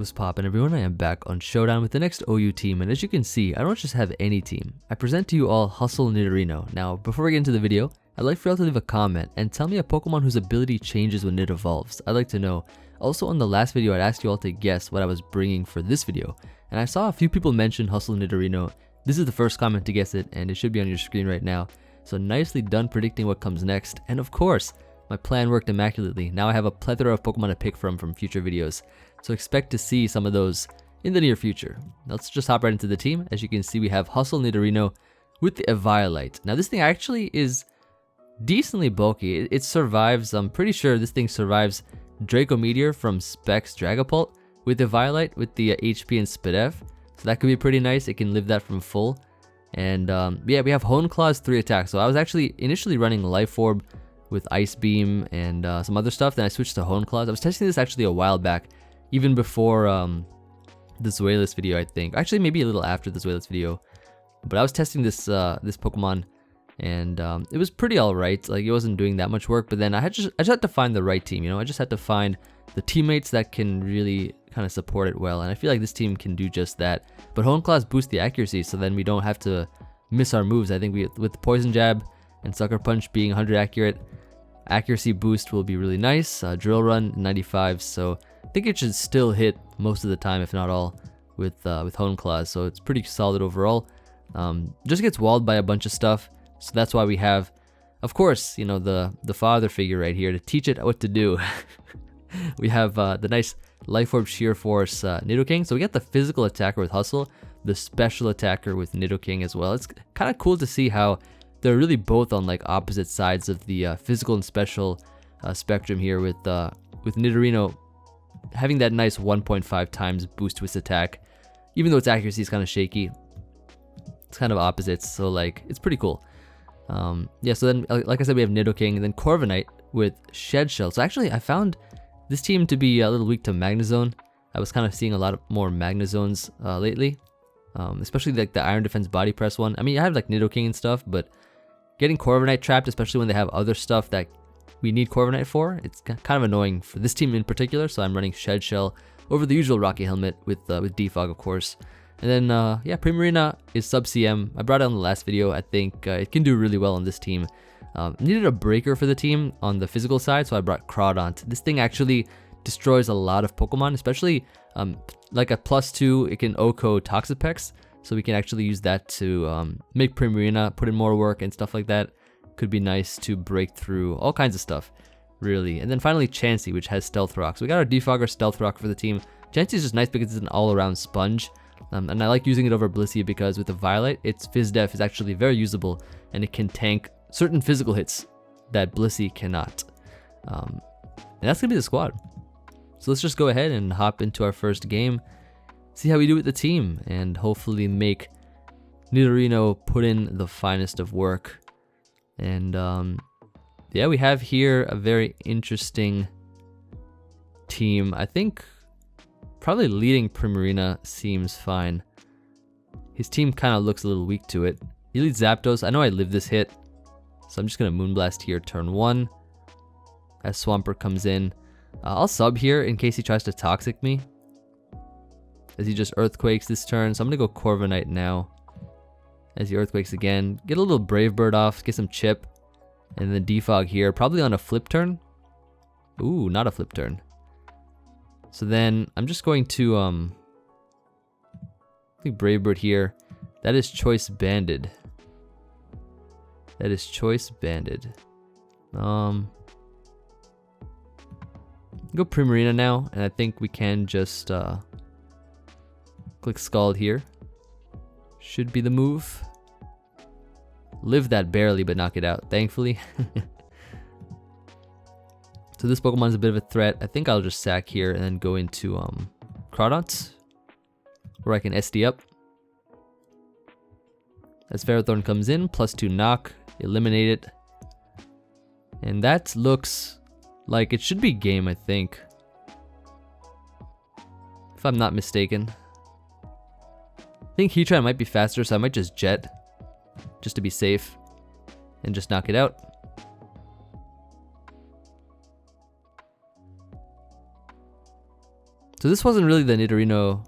What's poppin' everyone, I am back on Showdown with the next OU team, and as you can see, I don't just have any team. I present to you all Hustle Nidorino. Now, before we get into the video, I'd like for y'all to leave a comment and tell me a Pokemon whose ability changes when Nid evolves. I'd like to know. Also, on the last video, I'd asked you all to guess what I was bringing for this video, and I saw a few people mention Hustle Nidorino. This is the first comment to guess it, and it should be on your screen right now. So nicely done predicting what comes next, and of course, my plan worked immaculately. Now I have a plethora of Pokemon to pick from future videos. So expect to see some of those in the near future. Let's just hop right into the team. As you can see, we have Hustle Nidorino with the Eviolite. Now this thing actually is decently bulky. It survives, I'm pretty sure this thing survives Draco Meteor from Specs Dragapult with Eviolite with the HP and SpDef. So that could be pretty nice. It can live that from full. And yeah, we have Hone Claws 3 attacks. So I was actually initially running Life Orb with Ice Beam and some other stuff. Then I switched to Hone Claws. I was testing this actually a while back, even before the Zweilous video, I think. Actually, maybe a little after the Zweilous video. But I was testing this this Pokemon, and it was pretty alright. Like, it wasn't doing that much work. But then I just had to find the right team. You know, I just had to find the teammates that can really kind of support it well. And I feel like this team can do just that. But Hone Claws boost the accuracy, so then we don't have to miss our moves. I think with the Poison Jab and Sucker Punch being 100 accurate, accuracy boost will be really nice. Drill Run 95, so I think it should still hit most of the time, if not all, with Hone Claws. So it's pretty solid overall. Just gets walled by a bunch of stuff, so that's why we have, of course, you know, the father figure right here to teach it what to do. We have the nice Life Orb Sheer Force Nidoking. So we got the physical attacker with Hustle, the special attacker with Nidoking as well. It's kind of cool to see how they're really both on like opposite sides of the physical and special spectrum here, with Nidorino having that nice 1.5 times boost to its attack, even though its accuracy is kind of shaky. It's kind of opposites, so like it's pretty cool. Yeah, so then like I said, we have Nidoking, and then Corviknight with Shed Shell. So actually I found this team to be a little weak to Magnezone. I was kind of seeing a lot more Magnezones lately, especially like the Iron Defense Body Press one. I mean, I have like Nidoking and stuff, but getting Corviknight trapped, especially when they have other stuff that we need Corviknight for, it's kind of annoying for this team in particular. So I'm running Shed Shell over the usual Rocky Helmet with Defog, of course. And then yeah, Primarina is sub CM. I brought it on the last video. I think it can do really well on this team. Needed a breaker for the team on the physical side, so I brought Crawdaunt. This thing actually destroys a lot of Pokemon, especially like at +2, it can OHKO Toxapex. So we can actually use that to make Primarina put in more work and stuff like that. Could be nice to break through all kinds of stuff, really. And then finally Chansey, which has Stealth Rock. So we got our Defogger Stealth Rock for the team. Chansey is just nice because it's an all-around sponge. And I like using it over Blissey because with the Violet, its Phys Def is actually very usable, and it can tank certain physical hits that Blissey cannot. And that's going to be the squad. So let's just go ahead and hop into our first game, see how we do with the team, and hopefully make Nidorino put in the finest of work. And yeah, we have here a very interesting team. I think probably leading Primarina seems fine. His team kind of looks a little weak to it. He leads Zapdos. I know I live this hit, so I'm just going to Moonblast here turn 1 as Swampert comes in. I'll sub here in case he tries to Toxic me, as he just Earthquakes this turn. So I'm going to go Corviknight now as he Earthquakes again. Get a little Brave Bird off, get some chip, and then Defog here, probably on a flip turn. Ooh, not a flip turn. So then I'm just going to I think Brave Bird here. That is Choice Banded. That is Choice Banded. Go Primarina now, and I think we can just click Scald here. Should be the move. Live that barely, but knock it out, thankfully. So this Pokemon is a bit of a threat. I think I'll just sack here and then go into Crawdaunt, where I can SD up. As Ferrothorn comes in, +2 knock, eliminate it. And that looks like it should be game, I think, if I'm not mistaken. I think Heatran might be faster, so I might just Jet, just to be safe, and just knock it out. So this wasn't really the Nidorino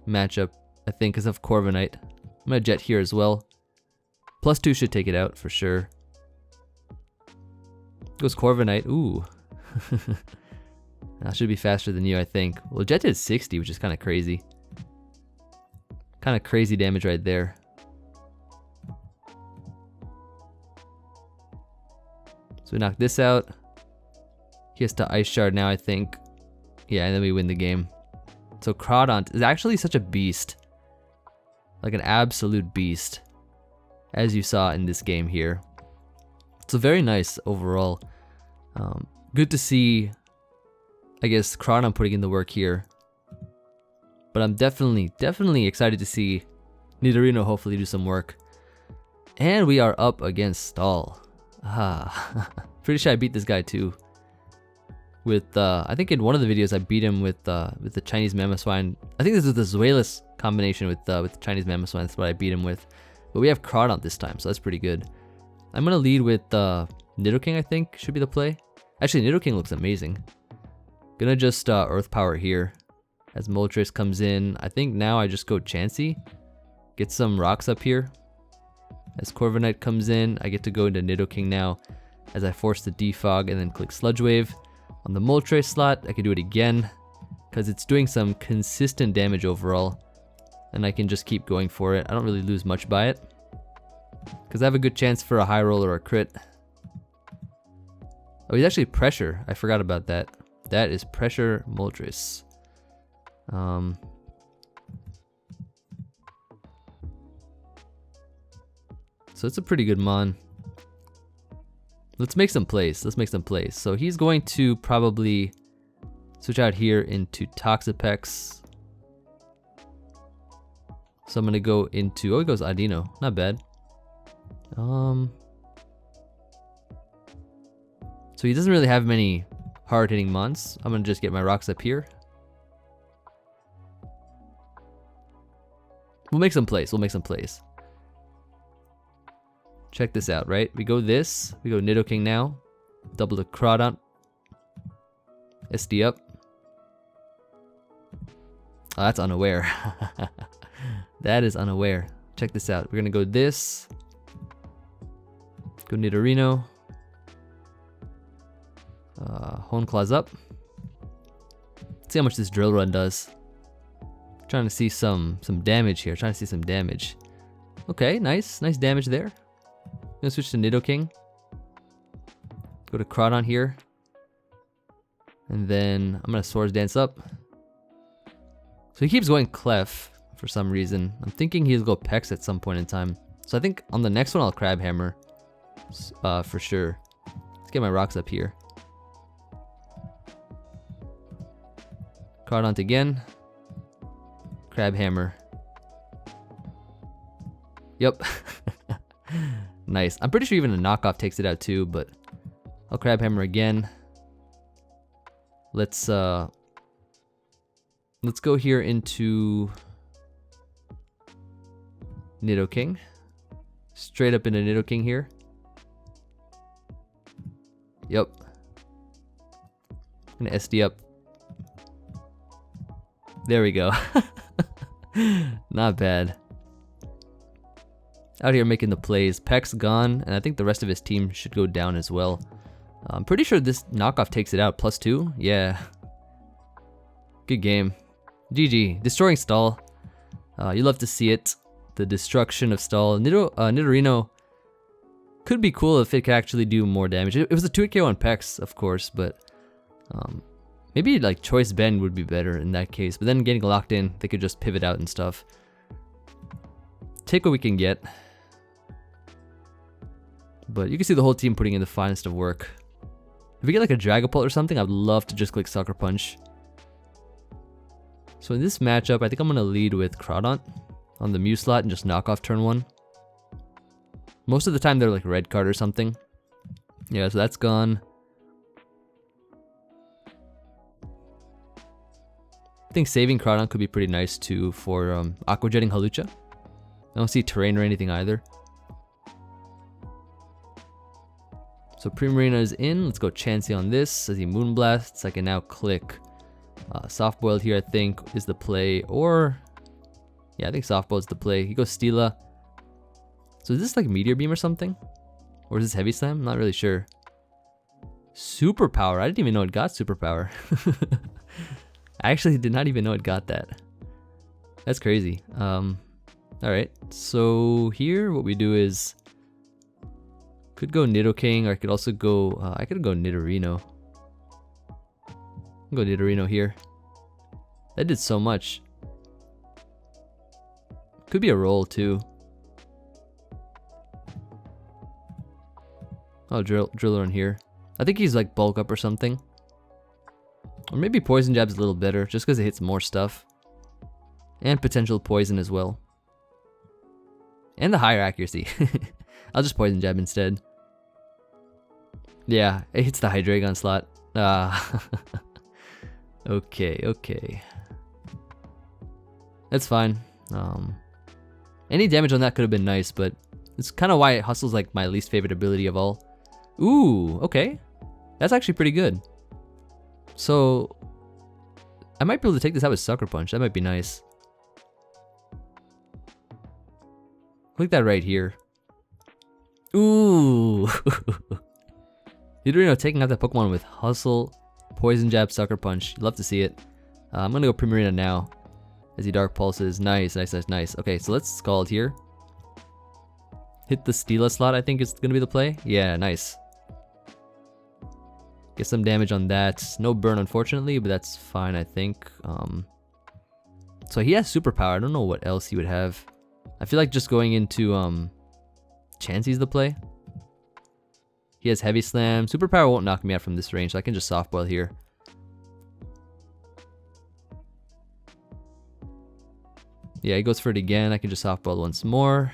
matchup, I think, because of Corviknight. I'm gonna jet here as well. +2 should take it out for sure. Goes Corviknight. Ooh. That should be faster than you, I think. Well, jet did 60, which is kind of crazy. Kind of crazy damage right there. So we knock this out. He has to Ice Shard now, I think. Yeah, and then we win the game. So Crawdaunt is actually such a beast. Like an absolute beast. As you saw in this game here. So very nice overall. Good to see, I guess, Crawdaunt putting in the work here. But I'm definitely excited to see Nid-o-rino hopefully do some work. And we are up against Stall. Pretty sure I beat this guy too. With I think in one of the videos I beat him with the Chinese Magnezone. I think this is the Zweilous combination with the Chinese Magnezone. That's what I beat him with. But we have Crawdaunt this time, so that's pretty good. I'm gonna lead with Nidoking, I think should be the play. Actually, Nidoking looks amazing. Gonna just Earth Power here as Moltres comes in. I think now I just go Chansey, get some rocks up here. As Corviknight comes in, I get to go into Nidoking now as I force the Defog and then click Sludge Wave. On the Moltres slot, I can do it again because it's doing some consistent damage overall. And I can just keep going for it. I don't really lose much by it because I have a good chance for a high roll or a crit. Oh, he's actually Pressure. I forgot about that. That is Pressure Moltres. So it's a pretty good mon. Let's make some plays. Let's make some plays. So he's going to probably switch out here into Toxapex. So I'm gonna go into, oh, he goes Audino. Not bad. So he doesn't really have many hard-hitting mons. I'm gonna just get my rocks up here. We'll make some plays. We'll make some plays. Check this out, right? We go this. We go Nidoking now. Double the Crawdaunt. SD up. Oh, that's unaware. That is unaware. Check this out. We're gonna go this. Go Nidorino. Hone Claws up. Let's see how much this drill run does. Trying to see some damage here. Trying to see some damage. Okay, nice damage there. I'm gonna switch to Nidoking. Go to Crawdaunt here. And then I'm gonna Swords Dance up. So he keeps going Clef for some reason. I'm thinking he'll go Pex at some point in time. So I think on the next one I'll Crab Hammer. For sure. Let's get my rocks up here. Crawdaunt again. Crab Hammer. Yep. Nice. I'm pretty sure even a knockoff takes it out too, but I'll Crab Hammer again. Let's go here into Nidoking. Straight up into Nidoking here. Yep. I'm gonna SD up. There we go. Not bad. Out here making the plays. Peck's gone, and I think the rest of his team should go down as well. I'm pretty sure this knockoff takes it out. +2? Yeah. Good game. GG. Destroying Stall. You love to see it. The destruction of Stall. Nidorino could be cool if it could actually do more damage. It was a 2-hit KO on Pex, of course, but maybe like Choice Bend would be better in that case. But then getting locked in, they could just pivot out and stuff. Take what we can get. But you can see the whole team putting in the finest of work. If we get like a Dragapult or something, I'd love to just click Sucker Punch. So in this matchup, I think I'm going to lead with Crawdaunt on the Mew slot and just knock off turn 1. Most of the time they're like red card or something. Yeah, so that's gone. I think saving Crawdaunt could be pretty nice too for Aqua Jetting Hawlucha. I don't see terrain or anything either. So Primarina is in. Let's go Chansey on this. As he Moonblasts, I can now click Soft boiled here, I think, is the play. Or, yeah, I think soft boiled is the play. He goes Steela. So is this like Meteor Beam or something? Or is this Heavy Slam? I'm not really sure. Superpower. I didn't even know it got superpower. I actually did not even know it got that. That's crazy. Alright, so here what we do is could go Nidoking, or I could also go I could go Nidorino. Go Nidorino here. That did so much. Could be a roll too. Oh, Driller in here. I think he's like bulk up or something. Or maybe Poison Jab's a little better, just because it hits more stuff. And potential poison as well. And the higher accuracy. I'll just Poison Jab instead. Yeah, it hits the Hydreigon slot. Okay. That's fine. Any damage on that could have been nice, but it's kind of why Hustle's like my least favorite ability of all. Ooh, okay. That's actually pretty good. So, I might be able to take this out with Sucker Punch. That might be nice. Click that right here. Ooh. Nidorino taking out that Pokemon with Hustle, Poison Jab, Sucker Punch. Love to see it. I'm gonna go Primarina now. As he Dark Pulses. Nice. Okay, so let's Scald here. Hit the Steela slot, I think is gonna be the play. Yeah, nice. Get some damage on that. No burn, unfortunately, but that's fine, I think. So he has Superpower. I don't know what else he would have. I feel like just going into Chansey's the play. He has Heavy Slam. Superpower won't knock me out from this range, so I can just Soft Boil here. Yeah, he goes for it again. I can just Soft Boil once more.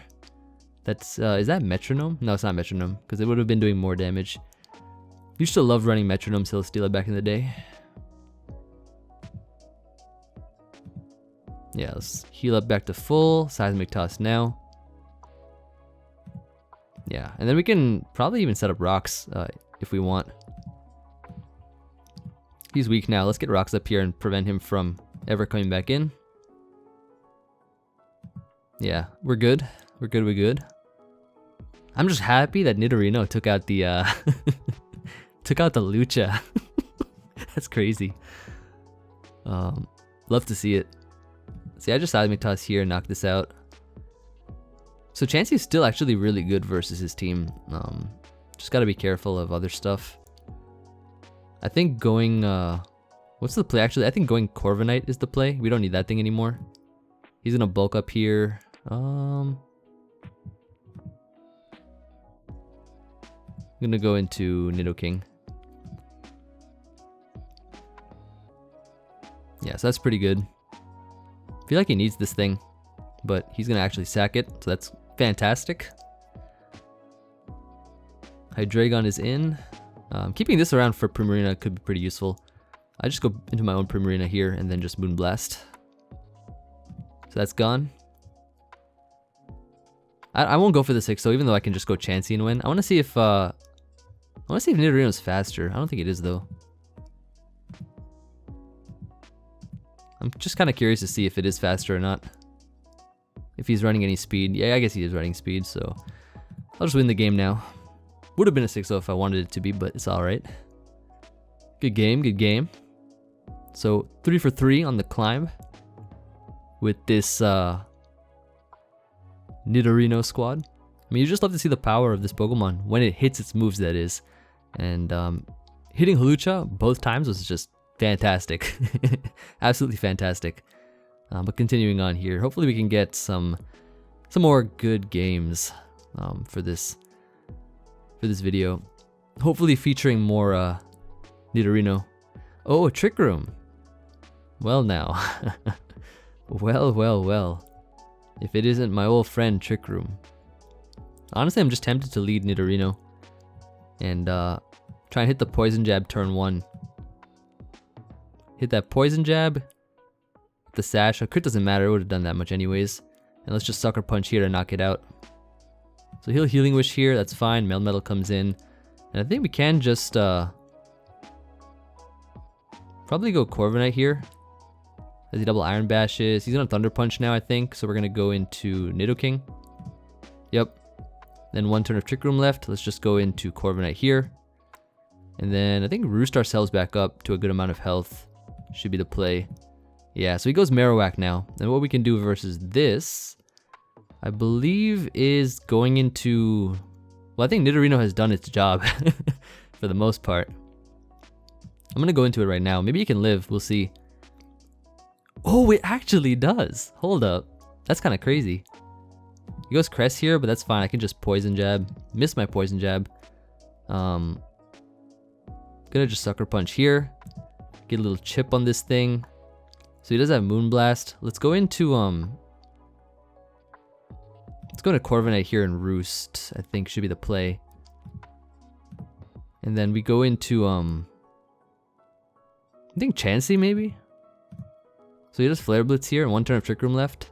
That's is that Metronome? No, it's not Metronome, because it would have been doing more damage. Used to love running Metronome Celesteela back in the day. Yeah, let's heal up back to full. Seismic Toss now. Yeah, and then we can probably even set up rocks if we want. He's weak now. Let's get rocks up here and prevent him from ever coming back in. Yeah, we're good. We're good. I'm just happy that Nidorino took out the took out the Lucha. That's crazy. Love to see it. See, I just Seismic Toss here and knock this out. So Chansey's still actually really good versus his team. Just gotta be careful of other stuff. I think going what's the play actually? I think going Corviknight is the play. We don't need that thing anymore. He's gonna bulk up here. I'm gonna go into Nidoking. Yeah, so that's pretty good. I feel like he needs this thing, but he's gonna actually sack it, so that's fantastic. Hydreigon is in. Keeping this around for Primarina could be pretty useful. I just go into my own Primarina here and then just Moonblast. So that's gone. I won't go for the 6 though, even though I can just go Chansey and win. I want to see if Nidorino's faster. I don't think it is though. I'm just kind of curious to see if it is faster or not. If he's running any speed. Yeah, I guess he is running speed, so I'll just win the game now. Would have been a 6-0 if I wanted it to be, but it's alright. Good game. So 3 for 3 on the climb with this Nidorino squad. I mean, you just love to see the power of this Pokemon when it hits its moves, that is. And hitting Hawlucha both times was just fantastic. Absolutely fantastic. But continuing on here, hopefully we can get some more good games for this video. Hopefully featuring more Nidorino. Oh, a Trick Room. Well now. Well. If it isn't my old friend Trick Room. Honestly, I'm just tempted to lead Nidorino and try and hit the Poison Jab turn 1. Hit that Poison Jab. The Sash. A crit doesn't matter. It would have done that much anyways. And let's just Sucker Punch here to knock it out. So he'll Healing Wish here. That's fine. Melmetal comes in. And I think we can just Probably go Corviknight here. As he double Iron Bashes. He's gonna Thunder Punch now, I think. So we're gonna go into Nidoking. Yep. Then 1 turn of Trick Room left. Let's just go into Corviknight here. And then I think Roost ourselves back up to a good amount of health. Should be the play. Yeah, so he goes Marowak now. And what we can do versus this, I believe, is going into... Well, I think Nid-o-rino has done its job for the most part. I'm gonna go into it right now. Maybe he can live. We'll see. Oh, it actually does. Hold up. That's kind of crazy. He goes Crest here, but that's fine. I can just Poison Jab. Miss my Poison Jab. Gonna just Sucker Punch here. Get a little chip on this thing. So he does have Moonblast. Let's go into let's go to Corviknight here and Roost. I think should be the play. And then we go into I think Chansey maybe. So he does Flare Blitz here and 1 turn of Trick Room left.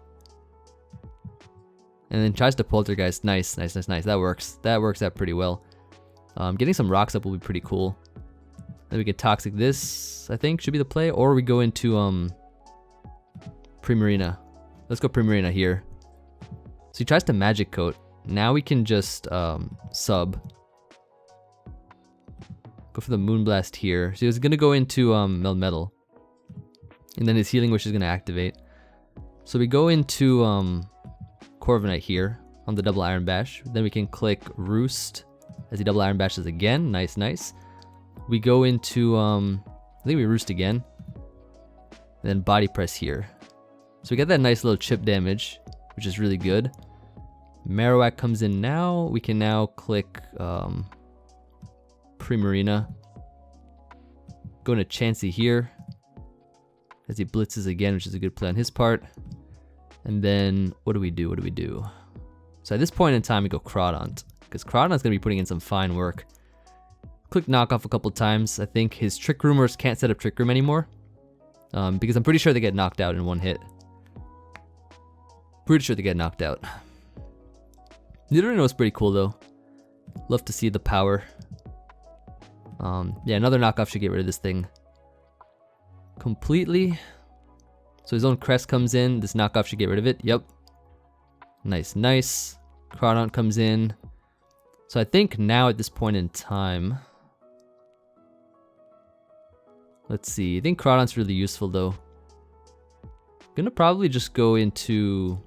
And then tries to Poltergeist. Nice, nice, nice, nice. That works. That works out pretty well. Getting some rocks up will be pretty cool. Then we get Toxic this, I think, should be the play. Or we go into Primarina. Let's go Primarina here. So he tries to Magic Coat. Now we can just sub. Go for the Moonblast here. So he's gonna go into Melmetal. And then his Healing Wish is gonna activate. So we go into Corviknight here on the double Iron Bash. Then we can click Roost as he double Iron Bashes again. Nice, nice. We go into I think we Roost again. And then Body Press here. So we get that nice little chip damage, which is really good. Marowak comes in now. We can now click Primarina. Go into Chansey here as he blitzes again, which is a good play on his part. And then what do we do? What do we do? So at this point in time, we go Crawdaunt, because Crawdaunt's gonna be putting in some fine work. Click Knockoff a couple times. I think his Trick Roomers can't set up Trick Room anymore, because I'm pretty sure they get knocked out in one hit. Pretty sure they get knocked out. Nid-o-rino is pretty cool though. Love to see the power. Yeah, another knockoff should get rid of this thing completely. So his own Crest comes in. This knockoff should get rid of it. Yep. Nice, nice. Crawdaunt comes in. So I think now at this point in time, let's see. I think Crawdaunt's really useful though. Gonna probably just go into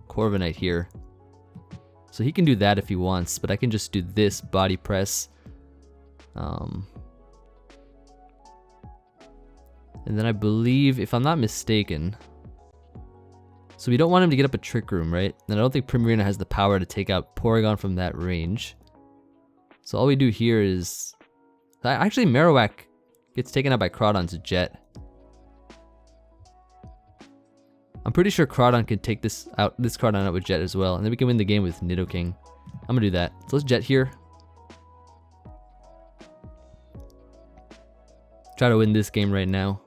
Corviknight here. So he can do that if he wants, but I can just do this Body Press. And then I believe, if I'm not mistaken, so we don't want him to get up a Trick Room, right? And I don't think Primarina has the power to take out Porygon from that range. So all we do here is... Actually, Marowak gets taken out by Crawdaunt's Jet. I'm pretty sure Crawdaunt can take this Crawdaunt out with Jet as well. And then we can win the game with Nidoking. I'm gonna do that. So let's Jet here. Try to win this game right now.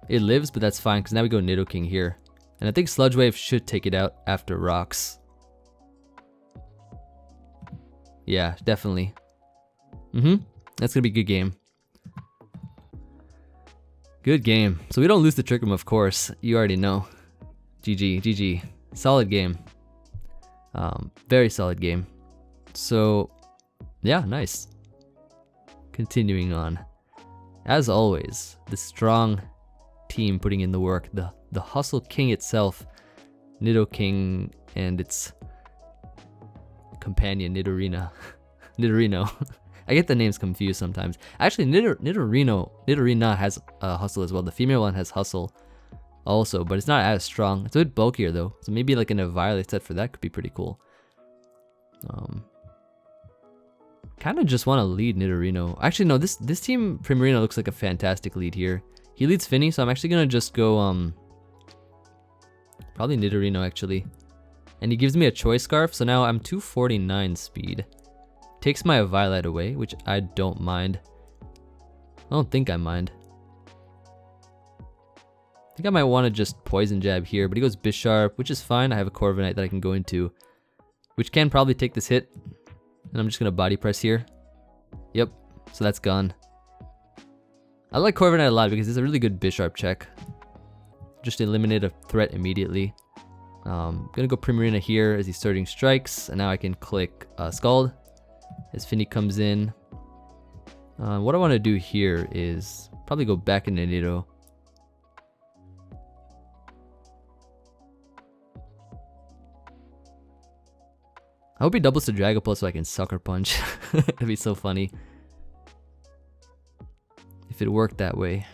It lives, but that's fine, because now we go Nidoking here. And I think Sludge Wave should take it out after Rocks. Yeah, definitely. That's gonna be a good game. Good game. So we don't lose the Trick Room, of course. You already know. GG, GG. Solid game. Very solid game. So, yeah, nice. Continuing on. As always, the strong team putting in the work. The Hustle King itself, Nidoking, and its companion Nidorino. Nidorino. I get the names confused sometimes. Actually, Nidorino has Hustle as well. The female one has Hustle also, but it's not as strong. It's a bit bulkier though, so maybe like in a Violet set for that could be pretty cool. Kind of just want to lead Nidorino. Actually, no, this team Primarina looks like a fantastic lead here. He leads Finny, so I'm actually gonna just go probably Nidorino actually. And he gives me a Choice Scarf, so now I'm 249 speed. Takes my Violet away, which I don't mind. I don't think I mind. I think I might want to just Poison Jab here, but he goes Bisharp, which is fine. I have a Corviknight that I can go into, which can probably take this hit. And I'm just gonna Body Press here. Yep, so that's gone. I like Corviknight a lot because it's a really good Bisharp check. Just eliminate a threat immediately. Gonna go Primarina here as he's starting strikes, and now I can click Scald as Finny comes in. What I want to do here is probably go back into Nido. I hope he doubles to Dragapult so I can Sucker Punch. That'd be so funny if it worked that way.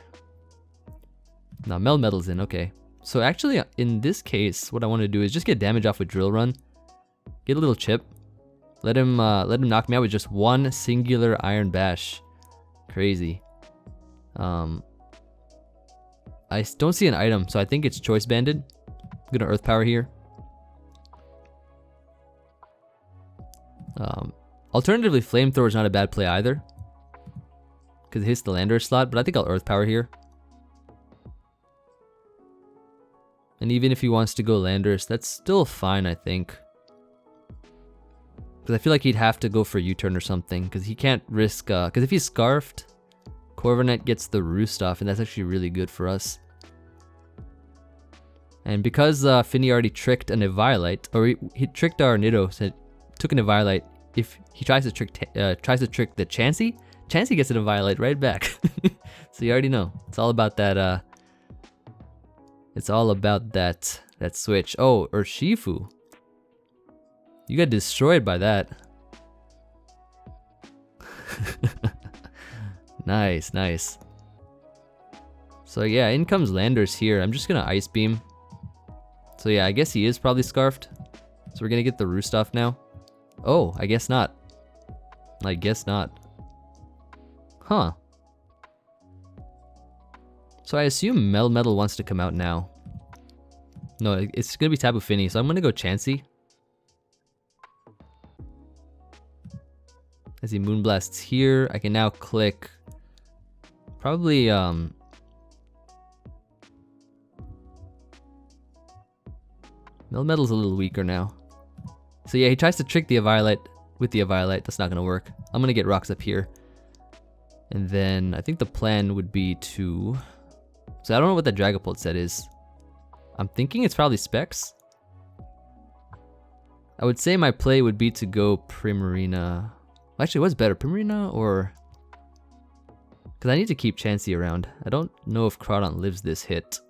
Now Melmetal's in, okay. So actually, in this case, what I want to do is just get damage off with Drill Run, get a little chip, let him knock me out with just one singular Iron Bash. Crazy. I don't see an item, so I think it's Choice Banded. I'm gonna Earth Power here. Alternatively, Flamethrower is not a bad play either, because it hits the Landorus slot, but I think I'll Earth Power here. And even if he wants to go Landorus, that's still fine, I think. Because I feel like he'd have to go for U-turn or something, because he can't risk, because if he's Scarfed, Corviknight gets the Roost off, and that's actually really good for us. And because Finny already tricked an Eviolite, or he tricked our Nido, so took an Eviolite, if he tries to trick the Chansey, Chansey gets an Eviolite right back. So you already know. It's all about that, it's all about that switch. Oh, Urshifu. You got destroyed by that. Nice, nice. So yeah, in comes Landorus here. I'm just gonna Ice Beam. So yeah, I guess he is probably Scarfed. So we're gonna get the Roost off now. Oh, I guess not. I guess not. Huh. So I assume Melmetal wants to come out now. No, it's gonna be Tapu Fini, so I'm gonna go Chansey. As he Moonblasts here, I can now click probably Melmetal's a little weaker now. So yeah, he tries to trick the Eviolite with the Eviolite. That's not gonna work. I'm gonna get rocks up here. And then I think the plan would be to... So I don't know what that Dragapult set is. I'm thinking it's probably Specs. I would say my play would be to go Primarina. Actually, what's better, Primarina or... Because I need to keep Chansey around. I don't know if Crawdaunt lives this hit.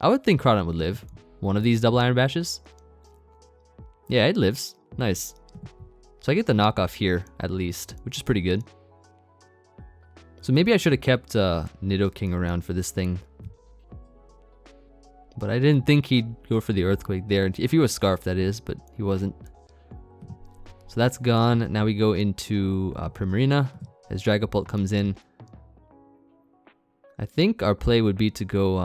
I would think Crawdaunt would live one of these double Iron Bashes. Yeah, it lives. Nice. So I get the knockoff here, at least, which is pretty good. So maybe I should have kept Nidoking around for this thing. But I didn't think he'd go for the Earthquake there. If he was Scarf, that is, but he wasn't. So that's gone. Now we go into Primarina as Dragapult comes in. I think our play would be to go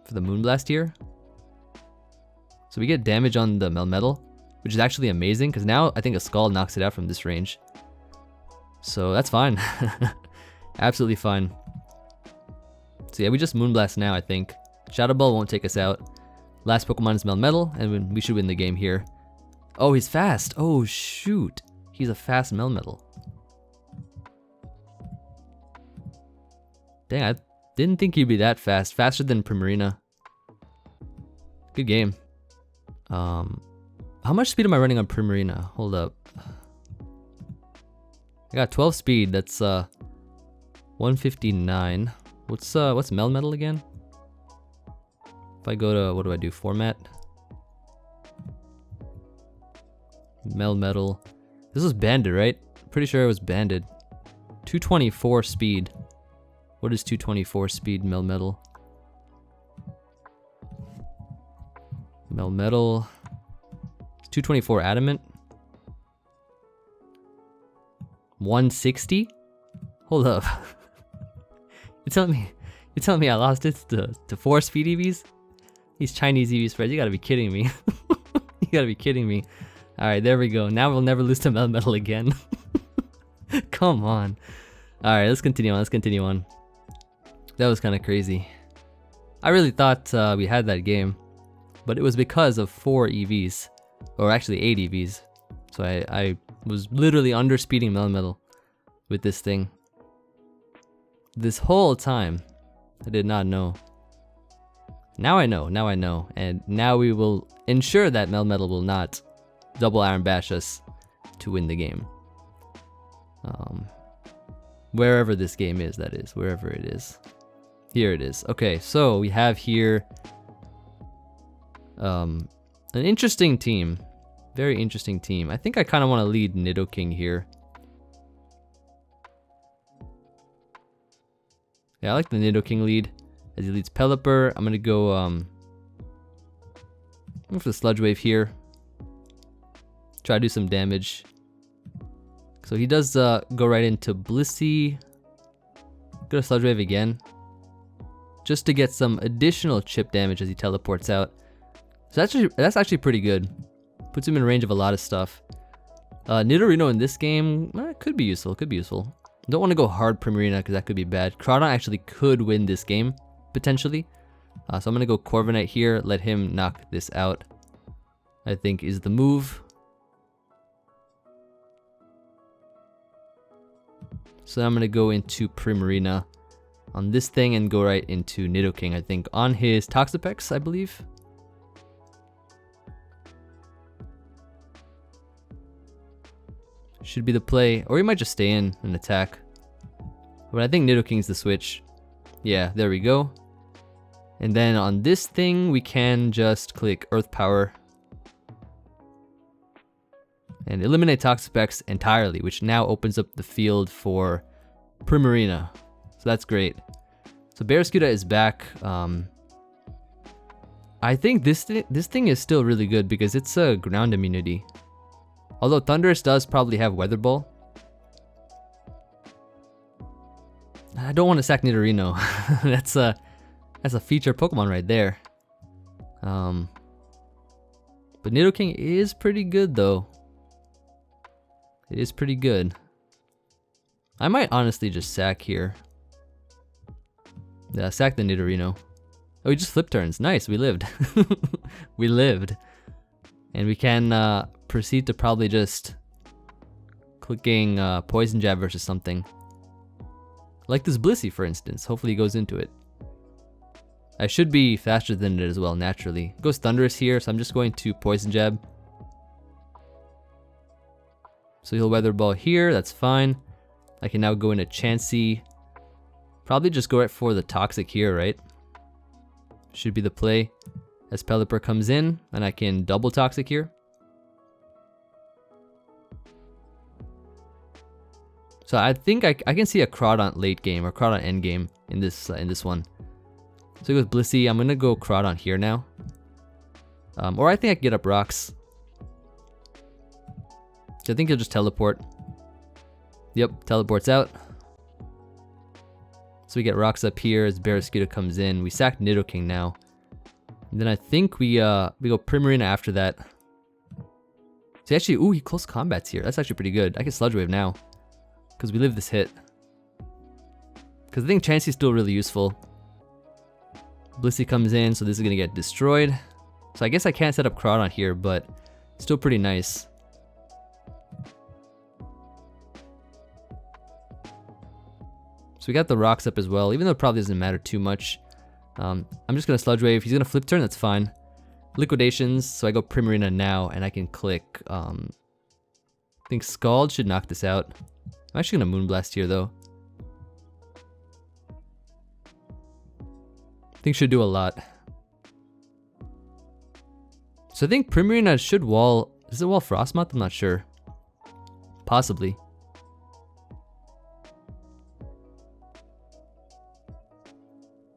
for the Moonblast here. So we get damage on the Melmetal, which is actually amazing because now I think a Scald knocks it out from this range. So that's fine. Absolutely fine. So yeah, we just Moonblast now, I think. Shadow Ball won't take us out. Last Pokemon is Melmetal, and we should win the game here. Oh, he's fast. Oh, shoot. He's a fast Melmetal. Dang, I didn't think he'd be that fast. Faster than Primarina. Good game. How much speed am I running on Primarina? Hold up. I got 12 speed. That's 159. What's Melmetal again? If I go to, what do I do? Format. Melmetal. This was banded, right? Pretty sure it was banded. 224 speed. What is 224 speed Melmetal? Melmetal. 224 adamant. 160? Hold up. You're telling me I lost it to 4 speed EVs? These Chinese EV spreads, you gotta be kidding me. You gotta be kidding me. Alright, there we go. Now we'll never lose to Melmetal again. Come on. Alright, let's continue on. That was kind of crazy. I really thought we had that game, but it was because of 4 EVs. Or actually 8 EVs. So I was literally underspeeding Melmetal with this thing. This whole time, I did not know. Now I know, and now we will ensure that Melmetal will not double Iron Bash us to win the game. Wherever this game is, that is, wherever it is. Here it is. Okay, so we have here an interesting team. Very interesting team. I think I kind of want to lead Nidoking here. Yeah, I like the Nidoking lead as he leads Pelipper. I'm gonna go for the Sludge Wave here. Try to do some damage. So he does go right into Blissey. Go to Sludge Wave again, just to get some additional chip damage as he teleports out. So that's actually pretty good. Puts him in range of a lot of stuff. Nidorino in this game could be useful. Could be useful. Don't want to go hard Primarina because that could be bad. Crawdaunt actually could win this game potentially. So I'm gonna go Corviknight here. Let him knock this out, I think is the move. So I'm gonna go into Primarina on this thing and go right into Nidoking, I think, on his Toxapex, I believe. Should be the play, or he might just stay in and attack. But I think Nidoking's the switch. Yeah, there we go. And then on this thing, we can just click Earth Power and eliminate Toxapex entirely, which now opens up the field for Primarina. So that's great. So Barraskewda is back. I think this thing is still really good because it's a ground immunity. Although Thundurus does probably have Weather Ball. I don't want to sack Nidorino. That's a feature Pokemon right there. But Nidoking is pretty good though. It is pretty good. I might honestly just sack here. Yeah, sack the Nidorino. Oh, we just flip turns. Nice, we lived. We lived. And we can proceed to probably just clicking Poison Jab versus something. Like this Blissey, for instance. Hopefully he goes into it. I should be faster than it as well, naturally. It goes Thundurus here, so I'm just going to Poison Jab. So he'll Weather Ball here, that's fine. I can now go into Chansey. Probably just go right for the Toxic here, right? Should be the play. As Pelipper comes in, and I can double Toxic here. So I think I can see a Crawdaunt late game or Crawdaunt end game in this one. So he goes Blissey. I'm gonna go Crawdaunt here now. Or I think I can get up rocks. So I think he'll just teleport. Yep, teleports out. So we get rocks up here as Barraskewda comes in. We sack Nidoking now. And then I think we go Primarina after that. So actually, ooh, he close combats here. That's actually pretty good. I can Sludge Wave now, because we live this hit. Because I think Chansey's still really useful. Blissey comes in, so this is gonna get destroyed. So I guess I can't set up Crawdaunt here, but still pretty nice. So we got the rocks up as well, even though it probably doesn't matter too much. I'm just gonna Sludge Wave. He's gonna flip turn, that's fine. Liquidations, so I go Primarina now, and I can click, I think Scald should knock this out. I'm actually gonna Moonblast here though. I think should do a lot. So I think Primarina should wall, does it wall Frostmoth? I'm not sure. Possibly.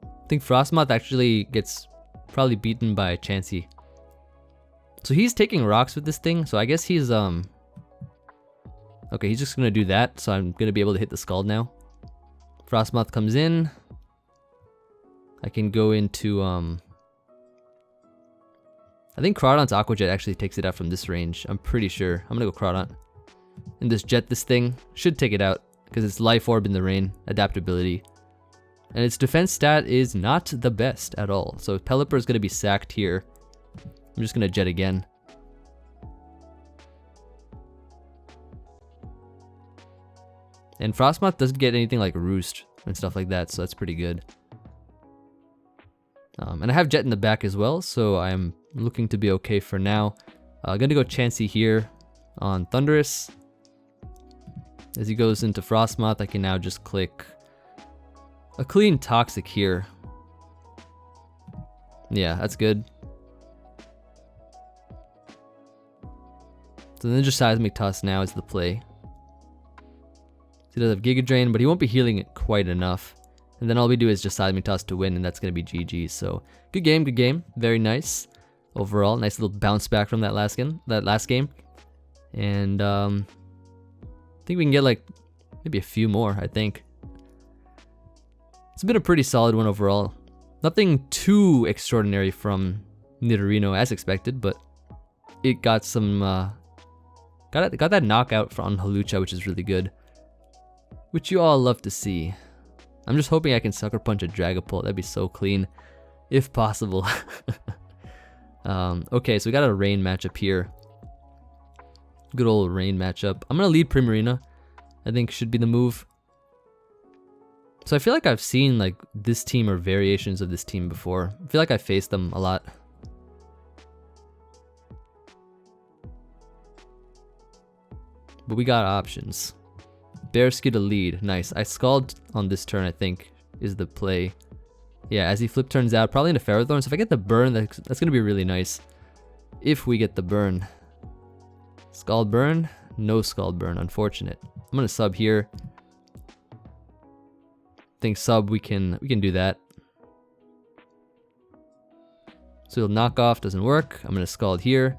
I think Frostmoth actually gets probably beaten by Chansey. So he's taking rocks with this thing, so I guess he's okay, he's just gonna do that, so I'm gonna be able to hit the Scald now. Frostmoth comes in. I can go into I think Crawdaunt's Aqua Jet actually takes it out from this range. I'm pretty sure. I'm gonna go Crawdaunt. And this Jet this thing should take it out because it's Life Orb in the rain, adaptability. And its defense stat is not the best at all. So Pelipper is going to be sacked here. I'm just going to Jet again. And Frostmoth doesn't get anything like Roost. and stuff like that, so that's pretty good. And I have Jet in the back as well, so I'm looking to be okay for now. Gonna go Chansey here on Thundurus. As he goes into Frostmoth, I can now just click a clean Toxic here. Yeah, that's good. So then just Seismic Toss now is the play. So he does have Giga Drain, but he won't be healing it quite enough. And then all we do is just Seismic Toss to win, and that's going to be GG. So good game, good game. Very nice overall. Nice little bounce back from that last game. And I think we can get like maybe a few more, I think. It's been a pretty solid one overall. Nothing too extraordinary from Nidorino as expected, but it got some got that knockout on Hawlucha, which is really good, which you all love to see. I'm just hoping I can Sucker Punch a Dragapult. That'd be so clean, if possible. Okay, so we got a Rain matchup here. Good old Rain matchup. I'm gonna lead Primarina. I think should be the move. So I feel like I've seen like this team or variations of this team before. I feel like I faced them a lot. But we got options. Bearski to lead. Nice. I Scald on this turn, I think, is the play. Yeah, as he flip turns out, probably into Ferrothorn. So if I get the burn, that's going to be really nice. If we get the burn. Scald burn? No Scald burn. Unfortunate. I'm going to sub here. Think sub, we can do that. So he'll knock off, doesn't work. I'm going to Scald here.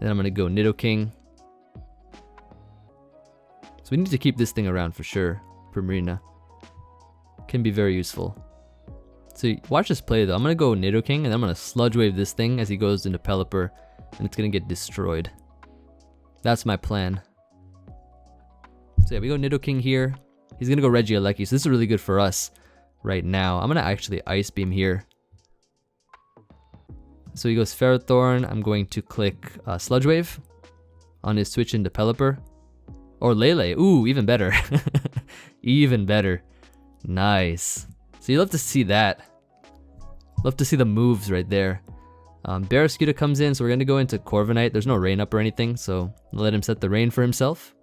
Then I'm going to go Nidoking. So we need to keep this thing around for sure. Primarina can be very useful. So watch this play though. I'm going to go Nidoking and I'm going to Sludge Wave this thing as he goes into Pelipper, and it's going to get destroyed. That's my plan. So yeah, we go Nidoking here. He's going to go Regieleki, so this is really good for us right now. I'm going to actually Ice Beam here. So he goes Ferrothorn. I'm going to click Sludge Wave on his switch into Pelipper. Or Lele. Ooh, even better. Even better. Nice. So you love to see that. Love to see the moves right there. Barraskewda comes in, so we're going to go into Corviknight. There's no rain up or anything, so I'll let him set the rain for himself.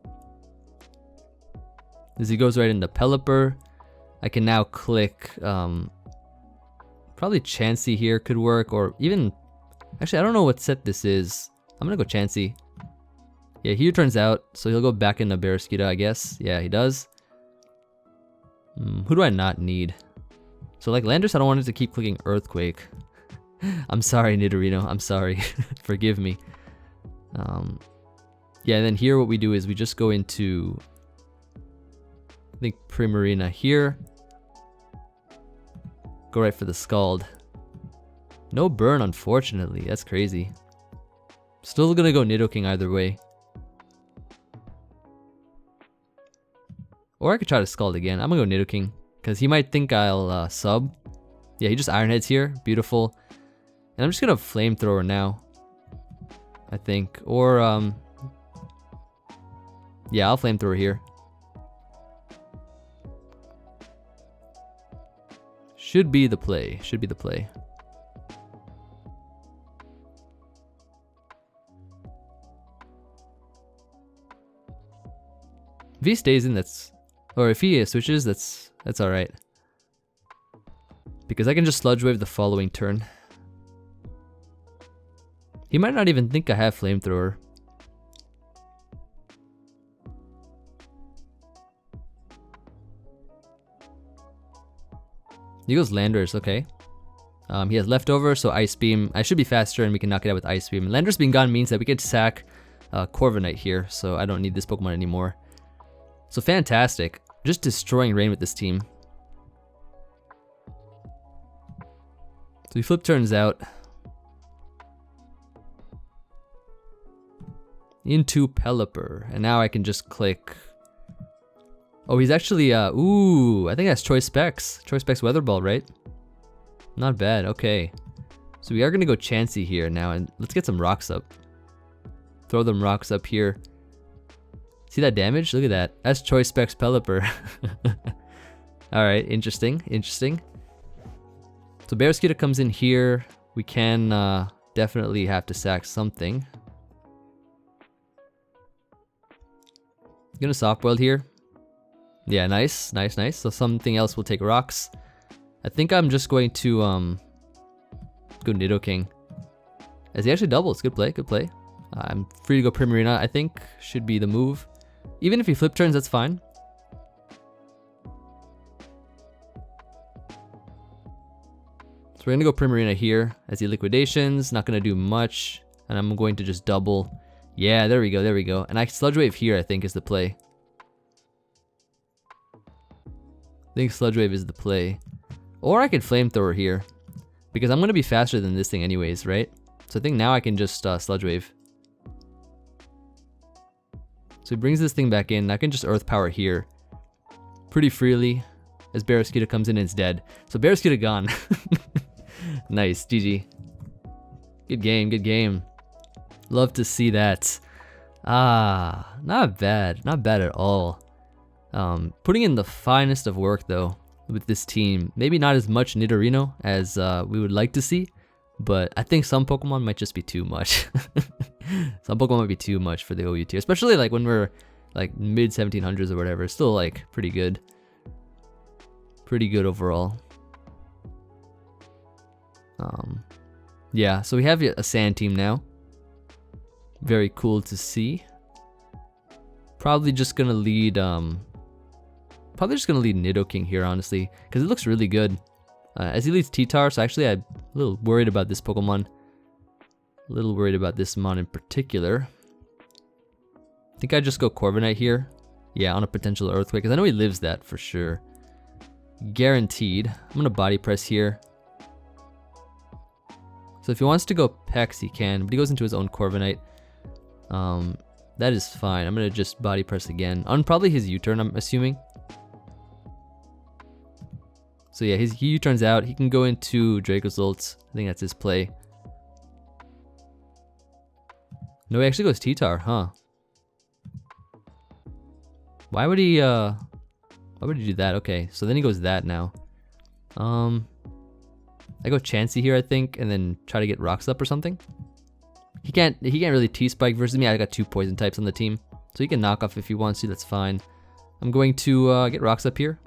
As he goes right into Pelipper, I can now click, probably Chansey here could work, or even, actually I don't know what set this is. I'm going to go Chansey. Yeah, he turns out, so he'll go back into Barraskewda, I guess. Yeah, he does. Who do I not need? So like Landorus, I don't want it to keep clicking Earthquake. I'm sorry, Nidorino. I'm sorry. Forgive me. Yeah, and then here what we do is we just go into, I think, Primarina here. Go right for the Scald. No burn, unfortunately. That's crazy. Still gonna go Nidoking either way. Or I could try to Scald again. I'm gonna go Nidoking, because he might think I'll sub. Yeah, he just Iron Heads here. Beautiful. And I'm just gonna Flamethrower now, I think. Or, yeah, I'll Flamethrower here. Should be the play. Should be the play. If he stays in, that's... Or if he switches, that's alright. Because I can just Sludge Wave the following turn. He might not even think I have Flamethrower. He goes Landorus, okay. He has Leftover, so Ice Beam. I should be faster and we can knock it out with Ice Beam. Landorus being gone means that we could sack Corviknight here, so I don't need this Pokemon anymore. So fantastic. Just destroying Rain with this team. So he flip turns out into Pelipper, and now I can just click. Oh, he's actually ooh, I think that's Choice Specs. Choice Specs Weather Ball, right? Not bad. Okay, so we are gonna go Chansey here now, and let's get some rocks up. Throw them rocks up here. See that damage? Look at that. That's Choice Specs Pelipper. Alright, interesting, interesting. So Barraskewda comes in here. We can definitely have to sack something. Gonna soft boiled here. Yeah, nice, nice, nice. So something else will take rocks. I think I'm just going to go Nidoking. As he actually doubles. Good play, good play. I'm free to go Primarina, I think, should be the move. Even if he flip turns, that's fine. So we're gonna go Primarina here as he liquidations. Not gonna do much. And I'm going to just double. Yeah, there we go, there we go. And I Sludge Wave here, I think, is the play. I think Sludge Wave is the play. Or I could Flamethrower here. Because I'm gonna be faster than this thing anyways, right? So I think now I can just Sludge Wave. So he brings this thing back in. I can just Earth Power here. Pretty freely. As Barraskewda comes in and it's dead. So Barraskewda gone. Nice, GG. Good game, good game. Love to see that. Ah, not bad. Not bad at all. Putting in the finest of work though with this team. Maybe not as much Nidorino as we would like to see, but I think some Pokemon might just be too much. Some Pokemon might be too much for the OU tier, especially like when we're like mid 1700s or whatever. It's still like pretty good. Pretty good overall. Yeah, so we have a sand team now. Very cool to see. Probably just gonna lead Nidoking here, honestly, because it looks really good. As he leads T-Tar, so actually I'm a little worried about this Pokemon. A little worried about this mon in particular. I think I just go Corviknight here. Yeah, on a potential Earthquake, because I know he lives that for sure. Guaranteed. I'm gonna Body Press here. So if he wants to go Pex, he can, but he goes into his own Corviknight. That is fine. I'm gonna just Body Press again on probably his U-turn, I'm assuming. So yeah, he U-turns out. He can go into Dracozolt. I think that's his play. No, he actually goes T-Tar, huh? Why would he do that? Okay, so then he goes that now. I go Chansey here, I think, and then try to get rocks up or something. He can't really T-Spike versus me. I got 2 poison types on the team, so he can knock off if he wants to. That's fine. I'm going to get rocks up here.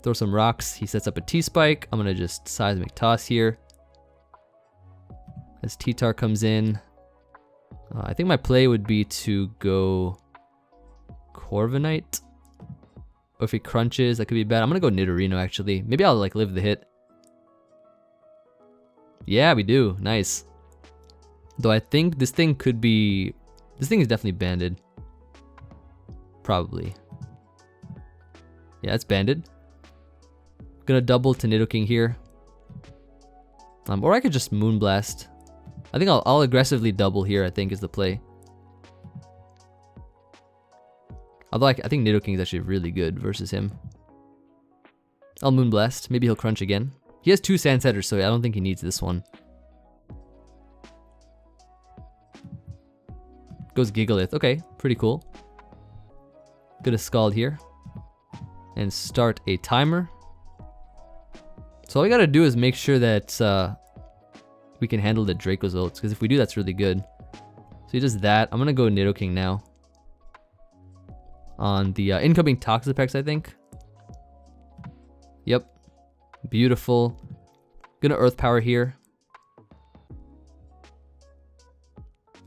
Throw some rocks. He sets up a T-Spike. I'm gonna just Seismic Toss here. As T-Tar comes in, I think my play would be to go Corviknight. Or if he crunches, that could be bad. I'm gonna go Nid-o-rino actually. Maybe I'll like live the hit. Yeah, we do. Nice. Though I think this thing could be... This thing is definitely banded. Probably. Yeah, it's banded. Gonna double to Nidoking here. Or I could just Moonblast. I think I'll aggressively double here, I think is the play. Although I think Nidoking is actually really good versus him. I'll Moonblast. Maybe he'll crunch again. He has 2 Sand Setters, so I don't think he needs this one. Goes Gigalith. Okay, pretty cool. Gonna Scald here. And start a timer. So all we gotta do is make sure that we can handle the Dracozolt, because if we do, that's really good. So he does that. I'm gonna go Nidoking now. On the incoming Toxapex, I think. Yep. Beautiful. Gonna Earth Power here.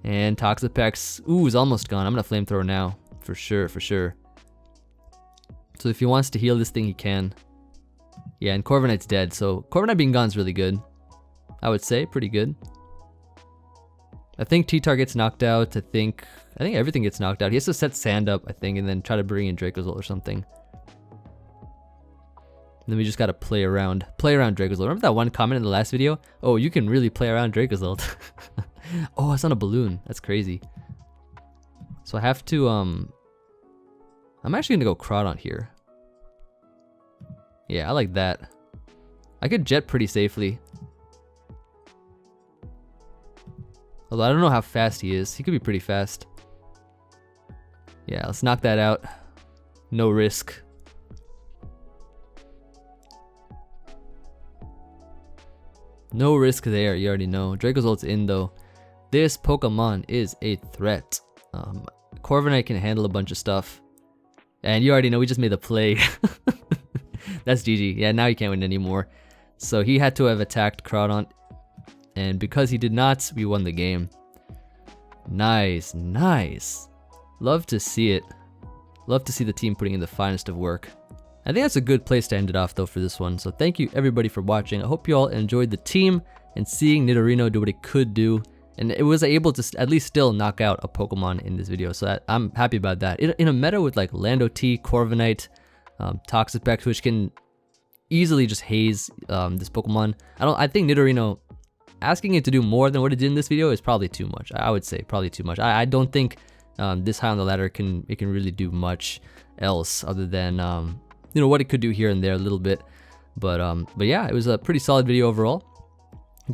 And Toxapex, ooh, is almost gone. I'm gonna Flamethrower now. For sure, for sure. So if he wants to heal this thing, he can. Yeah, and Corviknight's dead, so Corviknight being gone is really good. I would say, pretty good. I think T-Tar gets knocked out. I think everything gets knocked out. He has to set Sand up, I think, and then try to bring in Dracozolt or something. And then we just gotta play around Dracozolt. Remember that one comment in the last video? Oh, you can really play around Dracozolt. Oh, it's on a balloon. That's crazy. So I have to, I'm actually gonna go Crawdaunt here. Yeah, I like that. I could Jet pretty safely. Although I don't know how fast he is. He could be pretty fast. Yeah, let's knock that out. No risk. No risk there, you already know. Draco's ult's in though. This Pokemon is a threat. Corviknight can handle a bunch of stuff. And you already know we just made the play. That's GG. Yeah, now you can't win anymore. So he had to have attacked Crawdaunt. And because he did not, we won the game. Nice, nice. Love to see it. Love to see the team putting in the finest of work. I think that's a good place to end it off though for this one. So thank you everybody for watching. I hope you all enjoyed the team and seeing Nidorino do what it could do. And it was able to at least still knock out a Pokemon in this video. So I'm happy about that. In a meta with like Lando T, Corviknight, Toxapex, which can easily just haze this Pokemon. I think Nidorino, asking it to do more than what it did in this video is probably too much. I would say probably too much. I don't think this high on the ladder can really do much else other than you know, what it could do here and there a little bit. But yeah, it was a pretty solid video overall.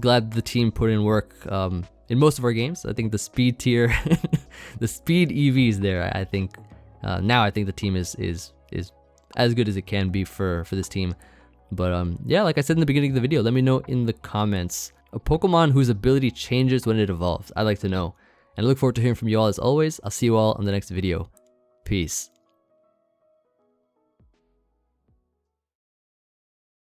Glad the team put in work in most of our games. I think the speed tier, the speed EVs there. I think now I think the team is as good as it can be for this team. But yeah, like I said in the beginning of the video, let me know in the comments a Pokemon whose ability changes when it evolves. I'd like to know. And I look forward to hearing from you all as always. I'll see you all on the next video. Peace.